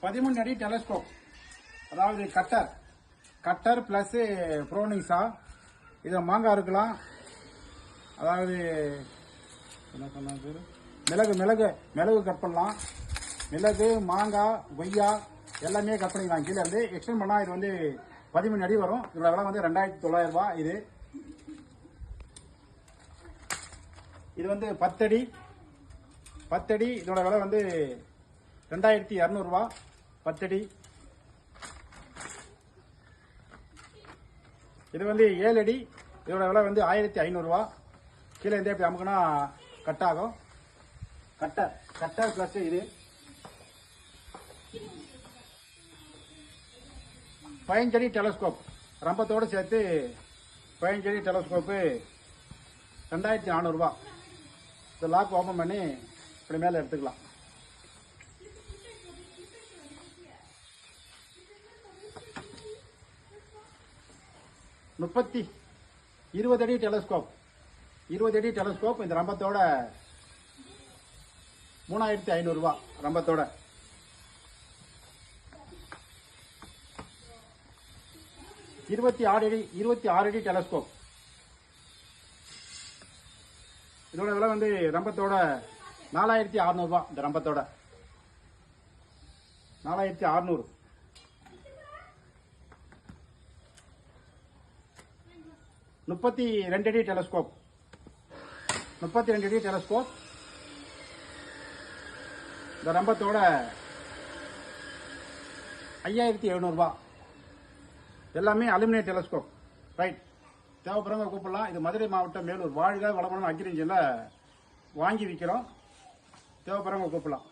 13 அடி டெலஸ்கோப், அதாவது cutter plus pruning சா. இதில் மாங்காய் இருக்கலாம், அதாவது என்ன சொன்னாங்க, மிளகு கட் பண்ணலாம். மிளகு, மாங்காய், கொய்யா எல்லாமே கட் பண்ணிக்கலாம். கீழே இருந்து எக்ஸ்டெண்ட் பண்ணால் இது வந்து 13 அடி வரும். இதோட விலை வந்து 2900 ரூபா. இது வந்து 10 அடி. இதோட விலை வந்து 2200 ரூபா. 10 அடி. இது வந்து 7 அடி. இதோட விலை வந்து 1500 ரூபா. கீழே இருந்து எப்படி அமுக்குனா கட் ஆகும். கட்டர் பிளஸ் இது 15 அடி டெலஸ்கோப், ரம்பத்தோடு சேர்த்து 15 அடி டெலஸ்கோப்பு 2400 ரூபா. இந்த லாக் ஓப்பன் பண்ணி இப்படி மேலே எடுத்துக்கலாம். முப்பத்தி 20 அடி டெலஸ்கோப், இந்த ரம்பத்தோட 3500 ரூபா. ரம்பத்தோட 26 அடி டெலஸ்கோப். இதோட விலை வந்து ரம்பத்தோட 4600 ரூபா. இந்த ரம்பத்தோட 4600. 32 அடி டெலஸ்கோப், இந்த ரம்பத்தோட 5700 ரூபா. எல்லாமே அலுமினியம் டெலஸ்கோப். ரைட், தேவைப்படுறவங்க கூப்பிடலாம். இது மதுரை மாவட்டம் மேலூர் வாழ்க வளமான அக்ரிஜனில் வாங்கி விற்கிறோம். தேவைப்படுறவங்க கூப்பிடலாம்.